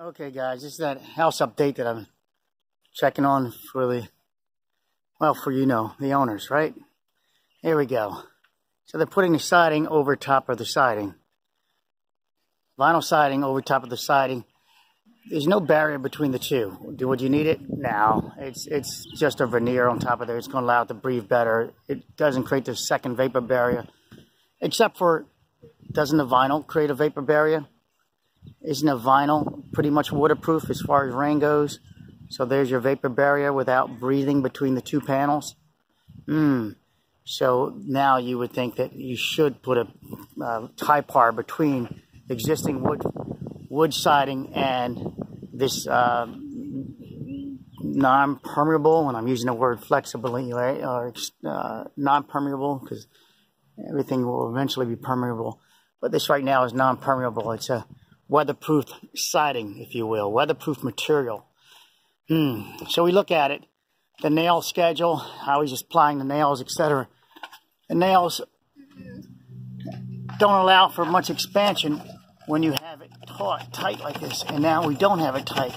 Okay guys, this is that house update that I'm checking on for the, well, for the owners, right? Here we go. So they're putting the siding over top of the siding. Vinyl siding over top of the siding. There's no barrier between the two. Would you need it? No. It's just a veneer on top of there. It's going to allow it to breathe better. It doesn't create the second vapor barrier. Except for, doesn't the vinyl create a vapor barrier? Isn't a vinyl pretty much waterproof as far as rain goes? So there's your vapor barrier without breathing between the two panels. So now you would think that you should put a Typar between existing wood siding and this non-permeable, and I'm using the word flexibly, right? Or non-permeable, because everything will eventually be permeable. But this right now is non-permeable. It's a weatherproof siding, if you will, weatherproof material. So we look at it, the nail schedule, how he's just applying the nails, etc. The nails don't allow for much expansion when you have it tight like this, and now we don't have it tight,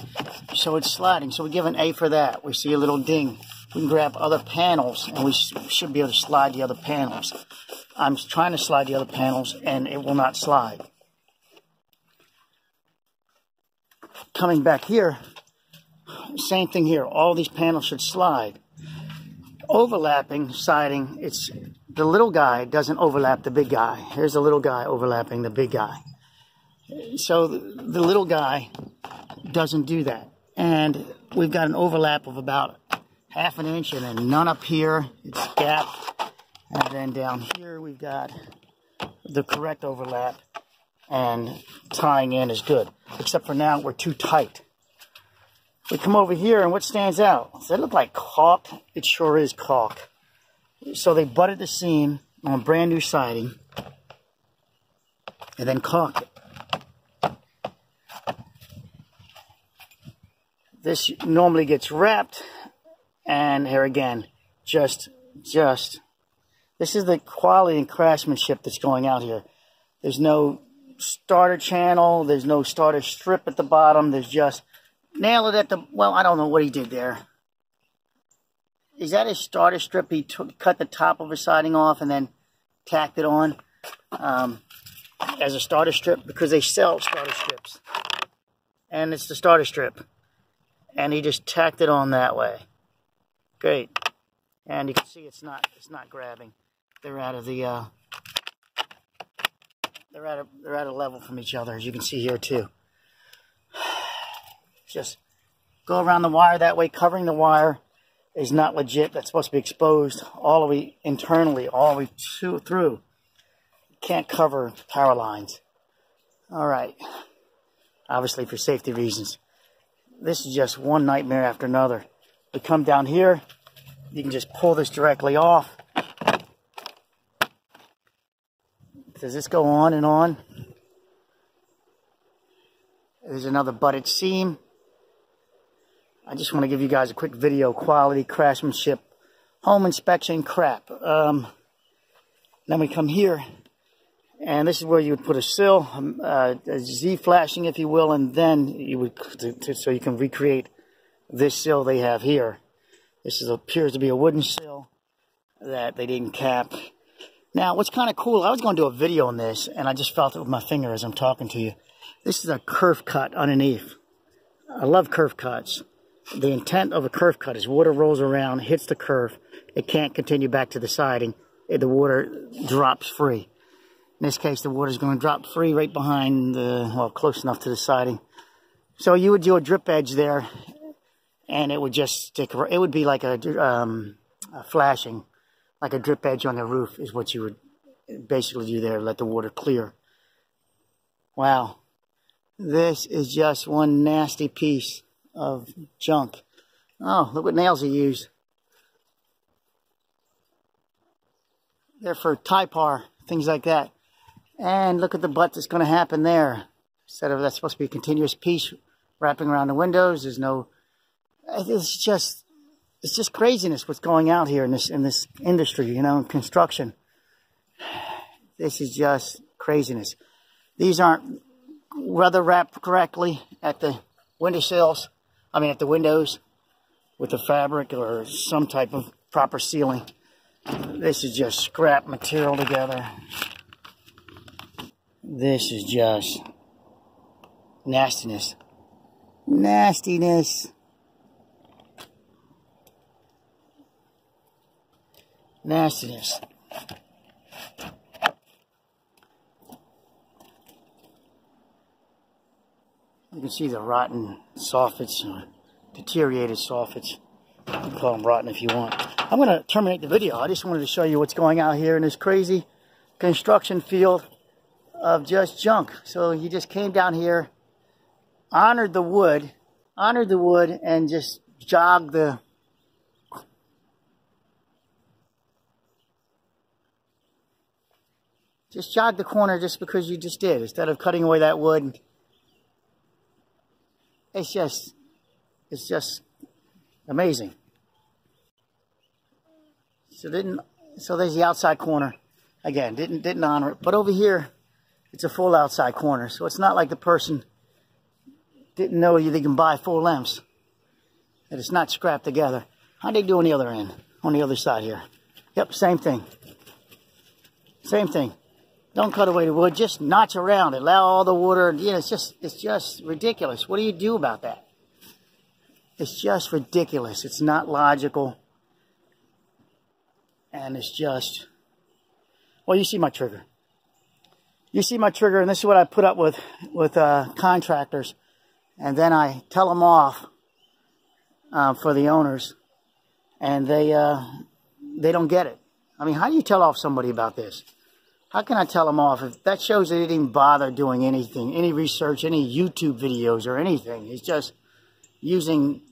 so it's sliding. So we give an A for that. We see a little ding. We can grab other panels, and we should be able to slide the other panels. I'm trying to slide the other panels, and it will not slide. Coming back here, same thing here. All these panels should slide. Overlapping siding, it's the little guy doesn't overlap the big guy. Here's the little guy overlapping the big guy. So the little guy doesn't do that. And we've got an overlap of about ½ an inch, and then none up here. It's gapped. And then down here we've got the correct overlap, and tying in is good. Except for now we're too tight. We come over here, and what stands out? Does that look like caulk? It sure is caulk. So they butted the seam on brand new siding and then caulked it. This normally gets wrapped, and here again, just, this is the quality and craftsmanship that's going out here. There's no starter channel, there's no starter strip at the bottom, there's just, nail it at the, well, I don't know what he did there. Is that his starter strip? He cut the top of his siding off and then tacked it on as a starter strip, because they sell starter strips. And it's the starter strip. And he just tacked it on that way. Great. And you can see it's not grabbing. They're out of the they're at a level from each other, as you can see here too. Just go around the wire that way. Covering the wire is not legit. That's supposed to be exposed all the way internally, all the way through. You can't cover power lines. All right. Obviously for safety reasons. This is just one nightmare after another. We come down here. You can just pull this directly off. Does this go on and on? There's another butted seam. I just want to give you guys a quick video, quality, craftsmanship, home inspection crap. Then we come here, and this is where you would put a sill, a Z flashing, if you will, and then you would, so you can recreate this sill they have here. This appears to be a wooden sill that they didn't cap. Now, what's kind of cool, I was going to do a video on this, and I just felt it with my finger as I'm talking to you. This is a kerf cut underneath. I love kerf cuts. The intent of a kerf cut is water rolls around, hits the kerf. It can't continue back to the siding. The water drops free. In this case, the water is going to drop free right behind the, well, close enough to the siding. So you would do a drip edge there, and it would just stick. It would be like a flashing, like a drip edge on the roof is what you would basically do there. Let the water clear. Wow. This is just one nasty piece of junk. Oh, look what nails he used. They're for Typar, things like that. And look at the butt that's going to happen there. Instead of that's supposed to be a continuous piece wrapping around the windows, there's no. It's just craziness what's going out here in this industry, in construction. This is just craziness. These aren't weather wrapped correctly at the windowsills, at the windows with the fabric or some type of proper sealing. This is just scrap material together. This is just nastiness. Nastiness. Nastiness. You can see the rotten soffits, or deteriorated soffits. You can call them rotten if you want. I'm going to terminate the video. I just wanted to show you what's going out here in this crazy construction field of just junk. So he just came down here, honored the wood, and just jogged the... Just jogged the corner just because you just did. Instead of cutting away that wood. It's just amazing. So there's the outside corner. Again, didn't honor it. But over here, it's a full outside corner. So it's not like the person didn't know they can buy full lengths. And it's not scrapped together. How'd they do on the other end? On the other side here. Yep, same thing. Same thing. Don't cut away the wood, just notch around it. Allow all the water, it's just ridiculous. What do you do about that? It's just ridiculous. It's not logical. And it's just, well, you see my trigger. You see my trigger, and this is what I put up with contractors. And then I tell them off for the owners. And they don't get it. How do you tell off somebody about this? How can I tell them off? If that shows they didn't even bother doing anything, any research, any YouTube videos or anything. It's just using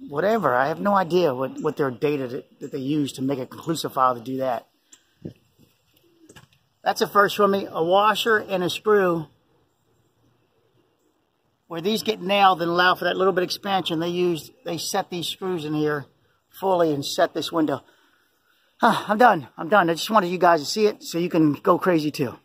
whatever. I have no idea what their data that they use to make a conclusive file to do that. That's a first for me. A washer and a screw. Where these get nailed and allow for that little bit of expansion, they set these screws in here fully and set this window. I'm done. I just wanted you guys to see it so you can go crazy too.